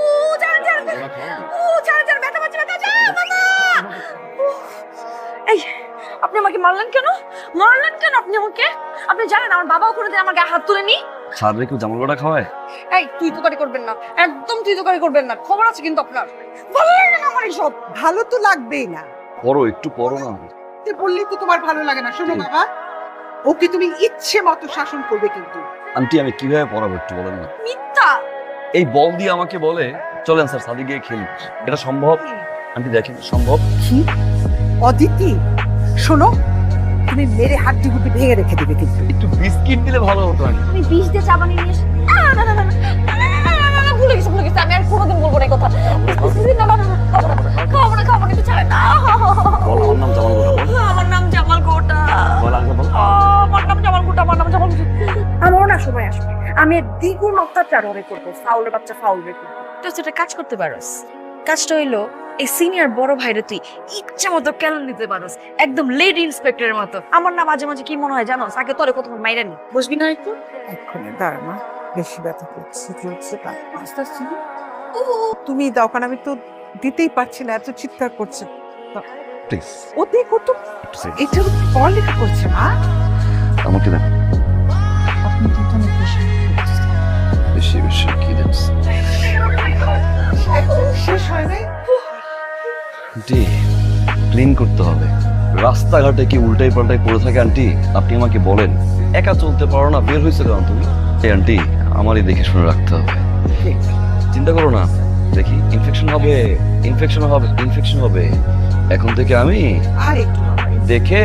ও ছাড়েন ছাড়েন ও ছাড়েন ছাড়েন ব্যথা পাচ্ছি ব্যথা যা মামা এই আপনি আমাকে মারলেন কেন আপনি আমাকে আপনি জানেন আমার বাবাও কোনোদিন আমার গায়ে হাত তুলেনি ছাড়লে কেউ জামাল গোটা খাওয়ায়? এই তুই তো করবেন না একদম তুই তো করবেন না খবর আছে কিন্তু আপনার ভালো লাগে না আমার এইসব ভালো তো লাগবেই না, পড়ো একটু পড়ো না। তুই বললেই তো তোমার ভালো লাগে না। শোনো বাবা, ওকে তুমি ইচ্ছে মতো শাসন করবে কিন্তু। আন্টি আমি কিভাবে পড়াবো একটু বলেন না। মিথ্যা এই বল দিয়ে আমাকে বলে চলেন স্যার সাদি গিয়ে খেলি, এটা সম্ভব? আন্টি দেখেন সম্ভব? কি অদিতি, শোনো, তুমি মেরে হাড্ডি গুড্ডি ভেঙে রেখে দেবে কিন্তু। একটু বিস্কিট দিলে ভালো হতো। আমি বিষ দিয়ে চা বানিয়ে নিয়ে এসে ভুলে গেছি আমি আর কোনোদিন বলবো না এই কথা খাবো না একটু ছাড়ে না বল আমার নাম জামাল গোটা, বল আমার নাম জামাল গোটা বল আগে বল। আমার নাম জামাল গোটা আমারও না সময় আসবে আমি দ্বিগুণ অত্যাচার ওরে করবো ফাউলের বাচ্চা ফাউল রে করবো তুই সেটা কাজ করতে পারোস কাজটা হইলো এই সিনিয়র বড় ভাইরে তুই ইচ্ছা মতো কেন নিতে পারোস একদম লেডি ইন্সপেক্টরের মতো আমার না মাঝে মাঝে কি মনে হয় জানোস আগে তোরে কোথাও মাইরা নি বুঝবি না একটু এক্ষুনি দাঁড়া মা, বেশি ব্যথা করছে চলছে আস্তে আস্তে। তুমি দাও, কারণ আমি তো দিতেই পারছি না, এত চিৎকার করছে। প্লিজ ওতে কত এটা পড়ালেখা করছে মা। আমাকে দেন আপনি কিন্তু অনেক বেশি বেশি বেশি কি দেন শেষ হয় নাই। আন্টি ক্লিন করতে হবে। রাস্তাঘাটে কি উল্টাই পাল্টাই পড়ে থাকে আন্টি, আপনি আমাকে বলেন একা চলতে পারো না, বের হয়েছে কেন তুমি? এই আন্টি আমারই দেখে শুনে রাখতে হবে, চিন্তা করো না। দেখি ইনফেকশন হবে এখন থেকে আমি আর একটু বাবা, দেখে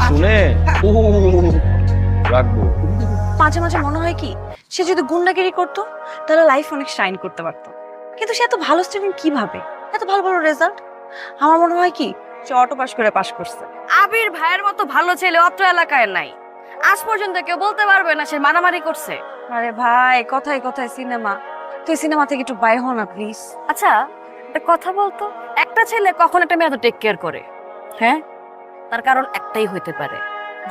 শুনে রাখবো। মাঝে মাঝে মনে হয় কি সে যদি গুন্ডাগিরি করতো তাহলে লাইফ অনেক শাইন করতে পারতো কিন্তু সে এত ভালো স্টুডেন্ট কিভাবে এত ভালো ভালো রেজাল্ট আমার মনে হয় কি সে অটো পাস করে পাস করছে আবির ভাইয়ের মতো ভালো ছেলে অত এলাকায় নাই আজ পর্যন্ত কেউ বলতে পারবে না সে মারামারি করছে আরে ভাই কথায় কথায় সিনেমা তুই সিনেমা থেকে একটু বাইরে হও না প্লিজ আচ্ছা একটা কথা বলতো একটা ছেলে কখন একটা মেয়ে এত টেক কেয়ার করে হ্যাঁ তার কারণ একটাই হইতে পারে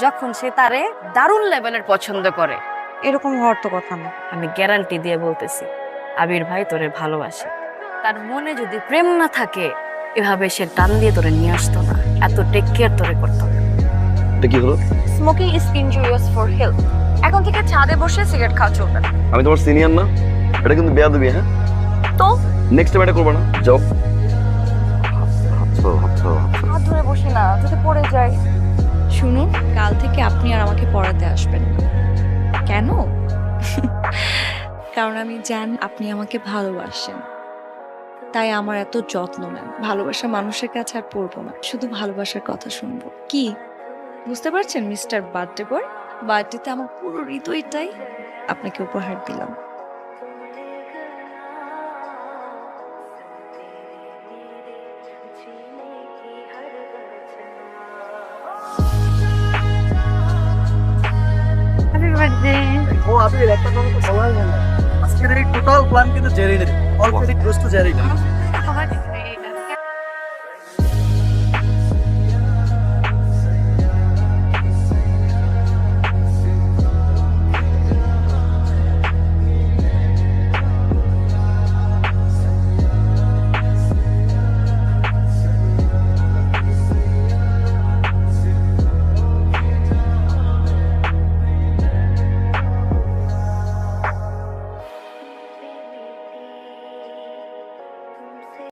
যখন সে তারে দারুণ লেভেলের পছন্দ করে এরকম হওয়ার তো কথা না আমি গ্যারান্টি দিয়ে বলতেছি আবির ভাই তোরে ভালোবাসে তার মনে যদি প্রেম না থাকে এভাবে সে টান দিয়ে তোরে নিয়ে আসতো না এত টেক কেয়ার তোরে করতো না এটা কি হলো? Smoking is injurious for health এখন থেকে ছাদে বসে সিগারেট খাওয়া চলবে না আমি তোমার সিনিয়র না, এটা কিন্তু বেয়াদবি। হ্যাঁ তো নেক্সট টাইম এটা করবে না, যাও। হাত ধরে বসে না যদি পড়ে যায় শুনুন কাল থেকে আপনি আর আমাকে পড়াতে আসবেন না কেন কারণ আমি জানি আপনি আমাকে ভালোবাসেন তাই আমার এত যত্ন নেন ভালোবাসা মানুষের কাছে আর পড়বো না শুধু ভালোবাসার কথা শুনবো কি বুঝতে পারছেন মিস্টার বার্থডে বয় বার্থডেতে আমার পুরো হৃদয়টাই আপনাকে উপহার দিলাম ও আবির একটা কথা তো বলাই যায় না। আজকের এই টোটাল প্ল্যান কিন্তু জেরি নেই, অলরেডি ক্লোজ টু জেরি।